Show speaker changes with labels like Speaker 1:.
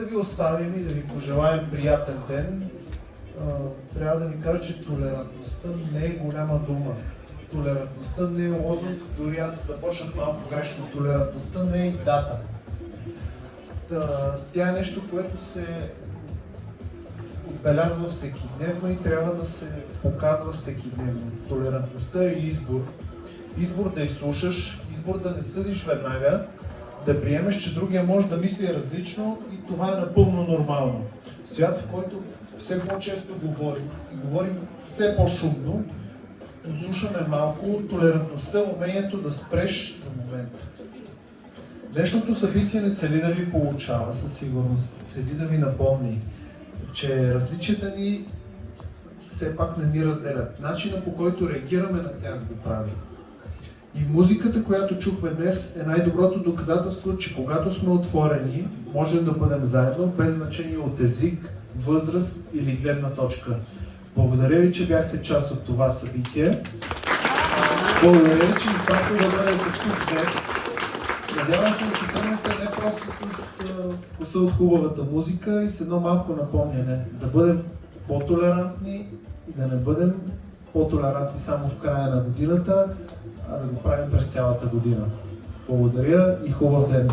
Speaker 1: Да ви оставим и да ви пожелаем приятен ден. Трябва да ви кажа, че толерантността не е голяма дума. Толерантността не е лозунг, дори аз започнах малко грешно. Толерантността не е и дата. Тя е нещо, което се отбелязва всекидневно и трябва да се показва всекидневно. Толерантността е избор. Избор да изслушаш, избор да не съдиш веднага, да приемеш, че другия може да мисли различно и това е напълно нормално. Свят, в който все по-често говорим и говорим все по-шумно, слушаме малко, толерантността е умението да спреш за момент. Днешното събитие не цели да ви получава със сигурност, цели да ви напомни, че различията ни все пак не ни разделят. Начинът, по който реагираме на тях, го прави. И музиката, която чухме днес, е най-доброто доказателство, че когато сме отворени, можем да бъдем заедно, без значение от език, възраст или гледна точка. Благодаря ви, че бяхте част от това събитие. Благодаря ви, че избрахте да бъдете тук днес. Надявам се да се помните не просто с вкуса от хубавата музика и с едно малко напомняне. Да бъдем по-толерантни и да не бъдем по-толерантни само в края на годината, а да го правим през цялата година. Благодаря и хубав ден!